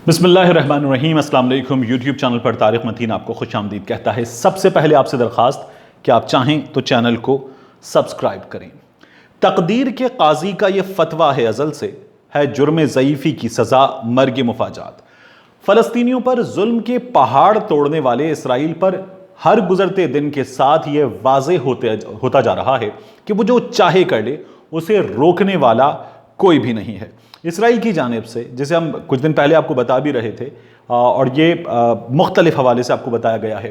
बिस्मिल्लाहिर्रहमानिर्रहीम। अस्सलाम वालेकुम। यूट्यूब चैनल पर तारिक मतीन आपको खुशामदीद कहता है। सबसे पहले आपसे दरख्वास्त कि आप चाहें तो चैनल को सब्सक्राइब करें। तकदीर के काजी का यह फतवा है अज़ल से, है जुर्म ज़ईफ़ी की सज़ा मर्ग मुफाजात। फ़लस्तीनियों पर जुल्म के पहाड़ तोड़ने वाले इसराइल पर हर गुजरते दिन के साथ ये वाज़े होता जा रहा है कि वो जो चाहे कर ले, उसे रोकने वाला कोई भी नहीं है। इसराइल की जानिब से, जिसे हम कुछ दिन पहले आपको बता भी रहे थे और ये मुख्तलिफ हवाले से आपको बताया गया है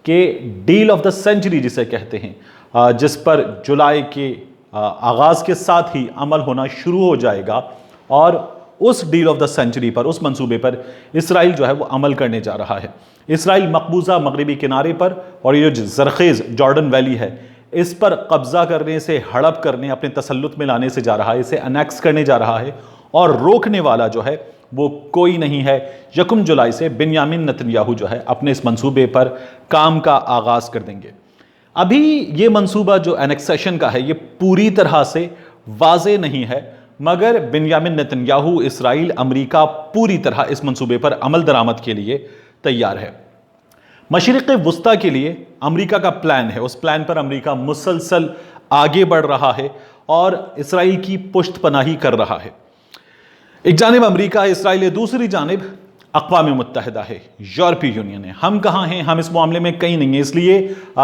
कि डील ऑफ द सेंचुरी जिसे कहते हैं, जिस पर जुलाई के आगाज़ के साथ ही अमल होना शुरू हो जाएगा और उस डील ऑफ द सेंचुरी पर, उस मंसूबे पर इसराइल जो है वो अमल करने जा रहा है। इसराइल मकबूजा मगरबी किनारे पर और ये जो ज़रखेज़ जॉर्डन वैली है, इस पर कब्जा करने से, हड़प करने, अपने तसल्लुत में लाने से जा रहा है, इसे अनेक्स करने जा रहा है और रोकने वाला जो है वो कोई नहीं है। 1 जुलाई से बिन्यामिन नेतन्याहू जो है अपने इस मंसूबे पर काम का आगाज़ कर देंगे। अभी ये मंसूबा जो एनेक्सेशन का है ये पूरी तरह से वाज़े नहीं है, मगर बिन्यामिन नेतन्याहू, इसराइल, अमरीका पूरी तरह इस मंसूबे पर अमल दरामद के लिए तैयार है। मशरिक़ वुस्ता के लिए अमरीका का प्लान है, उस प्लान पर अमरीका मुसलसल आगे बढ़ रहा है और इसराइल की पुश्त पनाही कर रहा है। एक जानिब अमरीका है, इसराइल है, दूसरी जानिब अक़वाम मुत्तहिदा है, यूरोपीय यूनियन है। हम कहाँ हैं? हम इस मामले में कहीं नहीं है। इसलिए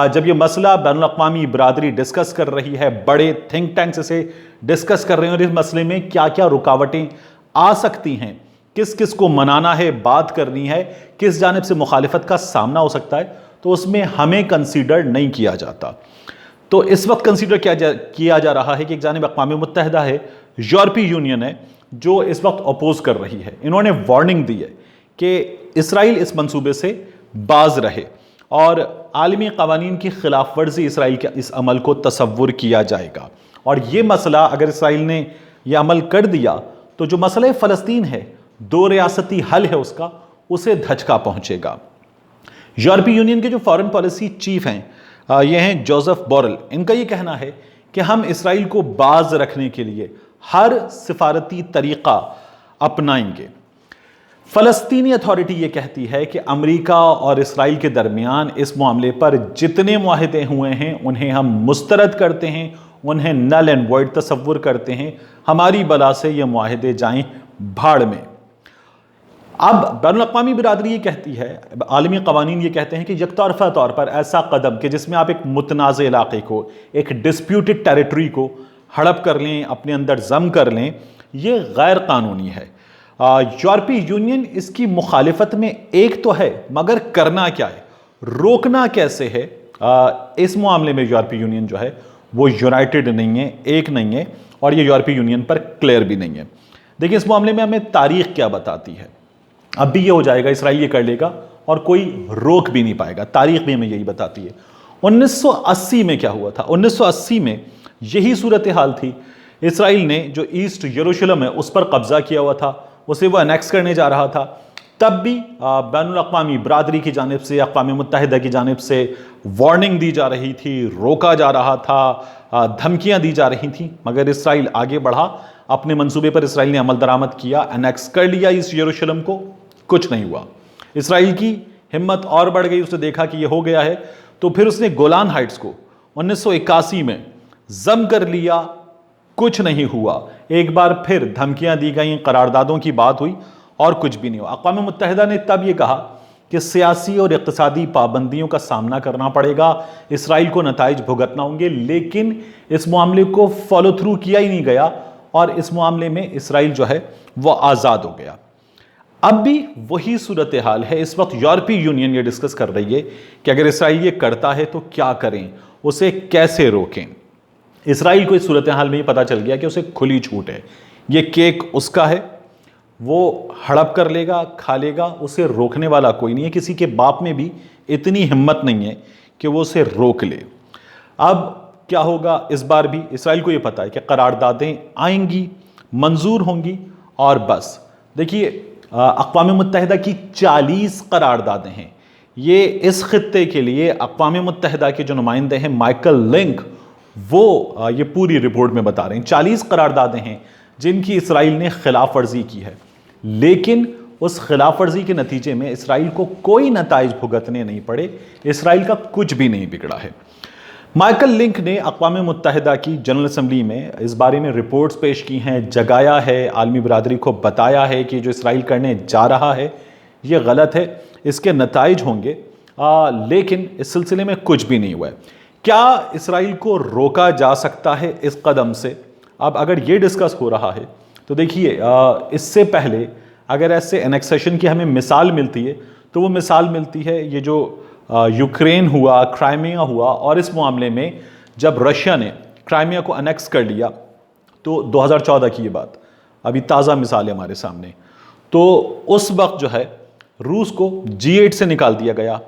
जब ये मसला बैनुल अक़वामी बरादरी डिस्कस कर रही है, बड़े थिंक टैंक्स इसे डिस्कस कर रहे हैं और इस मसले में क्या क्या रुकावटें आ सकती हैं, किस किस को मनाना है, बात करनी है, किस जानिब से मुखालिफत का सामना हो सकता है, तो उसमें हमें कंसीडर नहीं किया जाता। तो इस वक्त कंसीडर किया जा रहा है कि एक जानिब अक़वाम मुत्तहिदा है, यूरोपीय यूनियन है जो इस वक्त अपोज कर रही है। इन्होंने वार्निंग दी है कि इसराइल इस मंसूबे से बाज रहे और आलमी क़वानीन की खिलाफ वर्जी इसराइल के इस अमल को तसव्वुर किया जाएगा। और ये मसला अगर इसराइल ने यह अमल कर दिया तो जो मसला फ़लस्तीन है, 2 रियासती हल है उसका, उसे धचका पहुंचेगा। यूरोपीय यूनियन के जो फॉरेन पॉलिसी चीफ हैं ये हैं जोसेफ बोरेल। इनका ये कहना है कि हम इसराइल को बाज रखने के लिए हर सिफारती तरीका अपनाएंगे। फ़लस्तीनी अथॉरिटी ये कहती है कि अमेरिका और इसराइल के दरमियान इस मामले पर जितने मुआहदे हुए हैं उन्हें हम मुस्तरद करते हैं, उन्हें नल एंड वॉइड तसव्वुर करते हैं। हमारी बला से ये मुआहदे जाएं भाड़ में। अब बैनुल अक़वामी बिरादरी ये कहती है, आलमी क़वानीन ये कहते हैं कि यकतरफ़ा तौर पर ऐसा कदम कि जिसमें आप एक मुतनाज़ इलाक़े को, एक डिस्प्यूटेड टेरिटरी को हड़प कर लें, अपने अंदर जम कर लें, ये गैर कानूनी है। यूरोपीय यूनियन इसकी मुखालिफत में एक तो है, मगर करना क्या है, रोकना कैसे है, इस मामले में यूरोपीय यूनियन जो है वो यूनाइटेड नहीं है, एक नहीं है और ये यूरोपीय यूनियन पर क्लियर भी नहीं है। देखिए इस मामले में हमें तारीख क्या बताती है। अब भी ये हो जाएगा, इसराइल ये कर लेगा और कोई रोक भी नहीं पाएगा। तारीख भी हमें यही बताती है। 1980 में क्या हुआ था? 1980 में यही सूरत हाल थी। इसराइल ने जो ईस्ट यरूशलेम है उस पर कब्जा किया हुआ था, उसे वो अनेक्स करने जा रहा था। तब भी बैनुल अक़वामी बरादरी की जानिब से, अक़वाम मुत्तहिदा की जानिब से वार्निंग दी जा रही थी, रोका जा रहा था, धमकियां दी जा रही थी, मगर इसराइल आगे बढ़ा। अपने मंसूबे पर इसराइल ने अमल दरामद किया, अनेक्स कर लिया ईस्ट यरूशलेम को। कुछ नहीं हुआ। इसराइल की हिम्मत और बढ़ गई, उसने देखा कि ये हो गया है, तो फिर उसने गोलान हाइट्स को 1981 में जम कर लिया। कुछ नहीं हुआ। एक बार फिर धमकियां दी गई, करारदादों की बात हुई और कुछ भी नहीं हुआ। अक़वाम मुत्तहिदा ने तब यह कहा कि सियासी और इक़्तिसादी पाबंदियों का सामना करना पड़ेगा, इसराइल को नताइज भुगतना होंगे, लेकिन इस मामले को फॉलो थ्रू किया ही नहीं गया और इस मामले में इसराइल जो है वह आज़ाद हो गया। अब भी वही सूरत हाल है। इस वक्त यूरोपीय यूनियन ये डिस्कस कर रही है कि अगर इसराइल ये करता है तो क्या करें, उसे कैसे रोकें। इसराइल को इस सूरत हाल में ये पता चल गया कि उसे खुली छूट है, ये केक उसका है, वो हड़प कर लेगा, खा लेगा, उसे रोकने वाला कोई नहीं है। किसी के बाप में भी इतनी हिम्मत नहीं है कि वो उसे रोक ले। अब क्या होगा इस बार भी? इसराइल को ये पता है कि करारदादें आएंगी, मंजूर होंगी और बस। देखिए अक़वाम मुत्तहिदा की 40 करारदादें हैं। ये इस खित्ते के लिए अक़वाम मुत्तहिदा के जो नुमाइंदे हैं माइकल लिंक, वो ये पूरी रिपोर्ट में बता रहे हैं 40 करारदादें हैं जिनकी इसराइल ने खिलाफ वर्जी की है, लेकिन उस खिलाफ वर्जी के नतीजे में इसराइल को कोई नताइज भुगतने नहीं पड़े, इसराइल का कुछ भी नहीं बिगड़ा है। माइकल लिंक ने अक़वाम मुत्तहिदा की जनरल असम्बली में इस बारे में रिपोर्ट्स पेश की हैं, जगाया है, आलमी बरादरी को बताया है कि जो इसराइल करने जा रहा है ये गलत है, इसके नताइज होंगे, लेकिन इस सिलसिले में कुछ भी नहीं हुआ है। क्या इसराइल को रोका जा सकता है इस कदम से? अब अगर ये डिस्कस हो रहा है तो देखिए, इससे पहले अगर ऐसे एनेक्सेशन की हमें मिसाल मिलती है तो वो मिसाल मिलती है ये जो यूक्रेन हुआ, क्राइमिया हुआ, और इस मामले में जब रशिया ने क्राइमिया को अनेक्स कर लिया तो 2014 की ये बात अभी ताज़ा मिसाल है हमारे सामने। तो उस वक्त जो है रूस को G8 से निकाल दिया गया।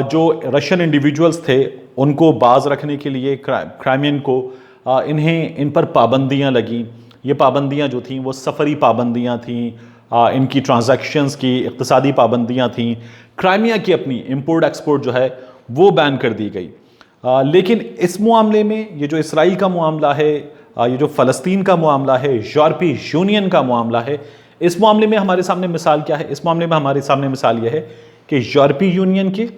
जो रशियन इंडिविजुअल्स थे उनको बाज रखने के लिए क्राइमियन को इन पर पाबंदियां लगी। ये पाबंदियां जो थीं वो सफ़री पाबंदियां थीं, इनकी ट्रांजैक्शंस की इक़्तिसादी पाबंदियां थीं। क्राइमिया की अपनी इंपोर्ट एक्सपोर्ट जो है वो बैन कर दी गई। लेकिन इस मामले में ये जो इसराइल का मामला है, ये जो फ़लस्तीन का मामला है, यूरोपीय यूनियन का मामला है, इस मामले में हमारे सामने मिसाल क्या है? इस मामले में हमारे सामने मिसाल यह है कि यूरोपीय यूनियन के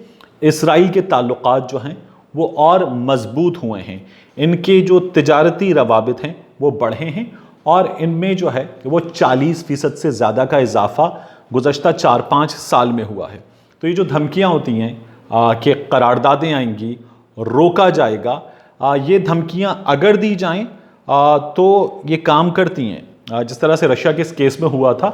इसराइल के ताल्लुकात जो हैं वो और मजबूत हुए हैं, इनके जो तिजारती रवाबित हैं वो बढ़े हैं, और इनमें जो है वो 40% से ज़्यादा का इजाफा गुज़श्ता 4-5 साल में हुआ है। तो ये जो धमकियाँ होती हैं कि करारदादें आएंगी, रोका जाएगा, ये धमकियाँ अगर दी जाएं तो ये काम करती हैं। जिस तरह से रशिया के इस केस में हुआ था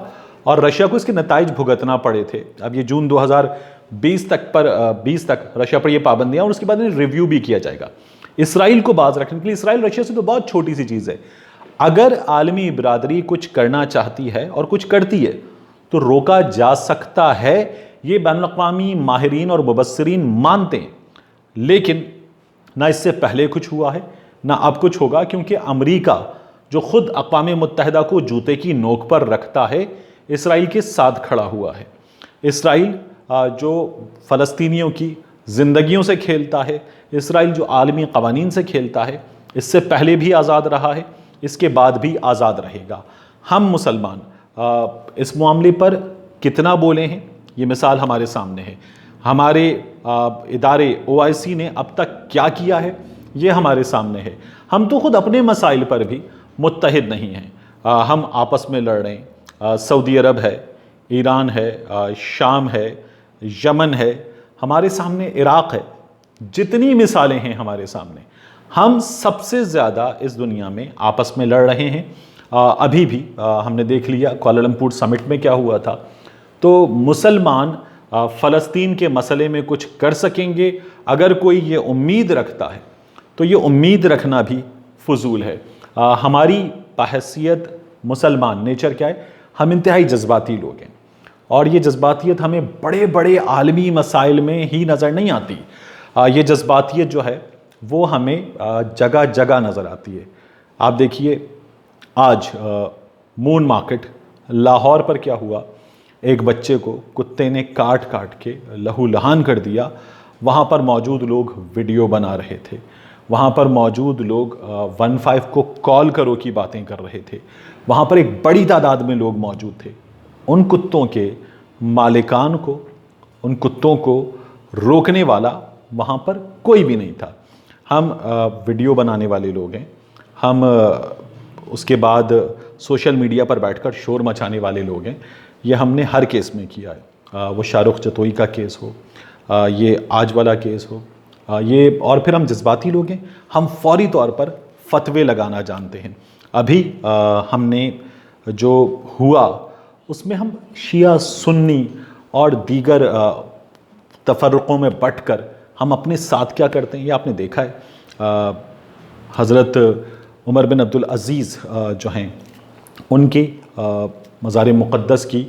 और रशिया को इसके नताइज भुगतना पड़े थे। अब ये जून 2020 तक रशिया पर ये पाबंदियां, और उसके बाद रिव्यू भी किया जाएगा। इसराइल को बाज रखने के लिए, इसराइल रशिया से तो बहुत छोटी सी चीज़ है। अगर आलमी बरादरी कुछ करना चाहती है और कुछ करती है तो रोका जा सकता है, ये बैनुल-अक़वामी माहिरीन और मुबस्सिरीन मानते हैं। लेकिन ना इससे पहले कुछ हुआ है ना अब कुछ होगा, क्योंकि अमेरिका जो खुद अक़वाम मुत्तहिदा को जूते की नोक पर रखता है, इसराइल के साथ खड़ा हुआ है। इसराइल जो फ़लस्तीनियों की ज़िंदगियों से खेलता है, इसराइल जो आलमी क़वानीन से खेलता है, इससे पहले भी आज़ाद रहा है, इसके बाद भी आज़ाद रहेगा। हम मुसलमान इस मामले पर कितना बोले हैं ये मिसाल हमारे सामने है। हमारे इदारे OIC ने अब तक क्या किया है ये हमारे सामने है। हम तो खुद अपने मसाइल पर भी मुत्तहिद नहीं हैं, हम आपस में लड़ रहे हैं। सऊदी अरब है, ईरान है, शाम है, यमन है, हमारे इराक़ इराक़ है, जितनी मिसालें हैं हमारे सामने, हम सबसे ज़्यादा इस दुनिया में आपस में लड़ रहे हैं। अभी भी हमने देख लिया कुआलालंपुर समिट में क्या हुआ था। तो मुसलमान फ़लस्तीन के मसले में कुछ कर सकेंगे अगर कोई ये उम्मीद रखता है तो ये उम्मीद रखना भी फजूल है। हमारी बहैसियत मुसलमान नेचर क्या है, हम इंतहाई जज्बाती लोग हैं, और ये जज्बातियत हमें बड़े बड़े आलमी मसाइल में ही नज़र नहीं आती। ये जज्बातियत जो है वो हमें जगह जगह नज़र आती है। आप देखिए आज मून मार्केट लाहौर पर क्या हुआ, एक बच्चे को कुत्ते ने काट काट के लहू लहान कर दिया। वहाँ पर मौजूद लोग वीडियो बना रहे थे, वहाँ पर मौजूद लोग 15 को कॉल करो की बातें कर रहे थे, वहाँ पर एक बड़ी तादाद में लोग मौजूद थे। उन कुत्तों के मालिकान को, उन कुत्तों को रोकने वाला वहाँ पर कोई भी नहीं था। हम वीडियो बनाने वाले लोग हैं, हम उसके बाद सोशल मीडिया पर बैठकर शोर मचाने वाले लोग हैं। ये हमने हर केस में किया है, वो शाहरुख जतोई का केस हो, ये आज वाला केस हो, ये, और फिर हम जज्बाती लोग हैं, हम फौरी तौर पर फतवे लगाना जानते हैं। अभी हमने जो हुआ उसमें हम शिया सुन्नी और दीगर तफर्रुक़ों में बंटकर हम अपने साथ क्या करते हैं ये आपने देखा है। हज़रत उमर बिन अब्दुल अज़ीज़ जो हैं उनके मज़ार मुक़द्दस की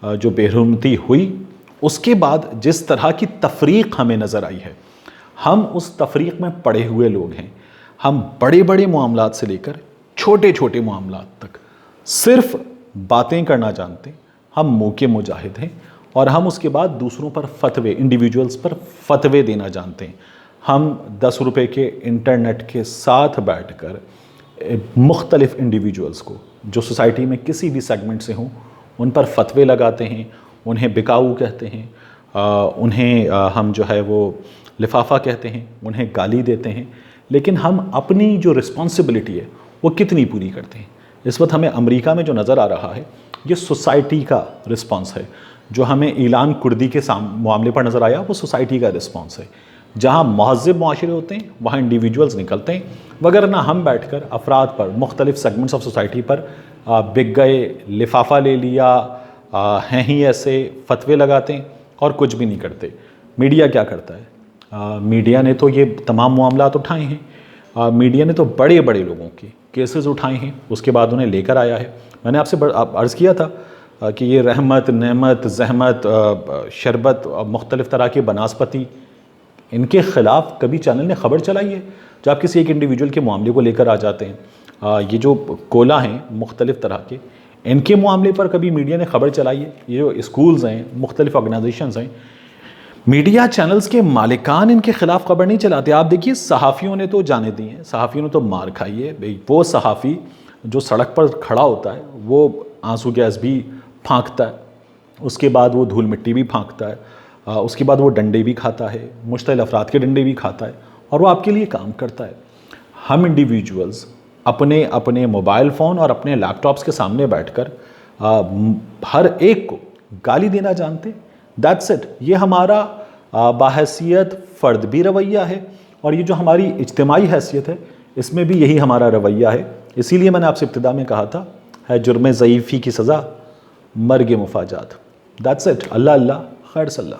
जो बेहरमती हुई, उसके बाद जिस तरह की तफरीक़ हमें नज़र आई है, हम उस तफरीक़ में पड़े हुए लोग हैं। हम बड़े बड़े मामलात से लेकर छोटे छोटे मामलात तक सिर्फ़ बातें करना जानते हैं। हम मौके मुजाहिद हैं और हम उसके बाद दूसरों पर फतवे, इंडिविजुअल्स पर फतवे देना जानते हैं। हम 10 रुपए के इंटरनेट के साथ बैठकर मुख्तलिफ़ इंडिविजुअल्स को जो सोसाइटी में किसी भी सेगमेंट से हों उन पर फतवे लगाते हैं, उन्हें बिकाऊ कहते हैं, उन्हें हम जो है वो लिफाफा कहते हैं, उन्हें गाली देते हैं, लेकिन हम अपनी जो रिस्पॉन्सिबिलिटी है वो कितनी पूरी करते हैं। इस वक्त हमें अमेरिका में जो नज़र आ रहा है ये सोसाइटी का रिस्पॉन्स है। जो हमें ऐलान कुर्दी के मामले पर नज़र आया वो सोसाइटी का रिस्पॉन्स है। जहाँ महज़िब मुआशरे होते हैं वहाँ इंडिविजुअल्स निकलते हैं, वगरना हम बैठकर अफराद पर, मुख्तलिफ सेगमेंट्स ऑफ सोसाइटी पर बिक गए, लिफाफा ले लिया, हैं ही ऐसे फतवे लगाते हैं और कुछ भी नहीं करते। मीडिया क्या करता है? मीडिया ने तो ये तमाम मामलात उठाए हैं। मीडिया ने तो बड़े बड़े लोगों के केसेस उठाए हैं, उसके बाद उन्हें लेकर आया है। मैंने आपसे अर्ज़ किया था कि ये रहमत, नेमत, जहमत, शरबत, मुख्तलिफ़ तरह के बनास्पति, इनके ख़िलाफ़ कभी चैनल ने ख़बर चलाई है? जब आप किसी एक इंडिविजुअल के मामले को लेकर आ जाते हैं, ये जो कोला हैं मुख्तलिफ़ तरह के, इनके मामले पर कभी मीडिया ने ख़बर चलाई है? ये जो स्कूल्स हैं, मुख्तलिफ़ ऑर्गेनाइजेशंस हैं, मीडिया चैनल्स के मालिकान इनके ख़िलाफ़ ख़बर नहीं चलाते। आप देखिए, सहाफ़ियों ने तो जाने दी हैं, सहाफ़ियों ने तो मार खाई है। भाई वो सहाफ़ी जो सड़क पर खड़ा होता है वो आंसू गैस भी फांकता है, उसके बाद वो धूल मिट्टी भी फांकता है, उसके बाद वो डंडे भी खाता है, मुश्तइल अफराद के डंडे भी खाता है, और वो आपके लिए काम करता है। हम इंडिविजुअल्स अपने अपने मोबाइल फ़ोन और अपने लैपटॉप्स के सामने बैठकर हर एक को गाली देना जानते। That's it. ये हमारा बाहैसियत फ़र्द भी रवैया है, और ये जो हमारी इज्तिमाई हैसियत है इसमें भी यही हमारा रवैया है। इसीलिए मैंने आपसे इब्तिदा में कहा था, है जुर्म ज़ईफ़ी की सज़ा मर्ग मुफाजात। That's it. अल्लाह अल्लाह खैर सल्ला।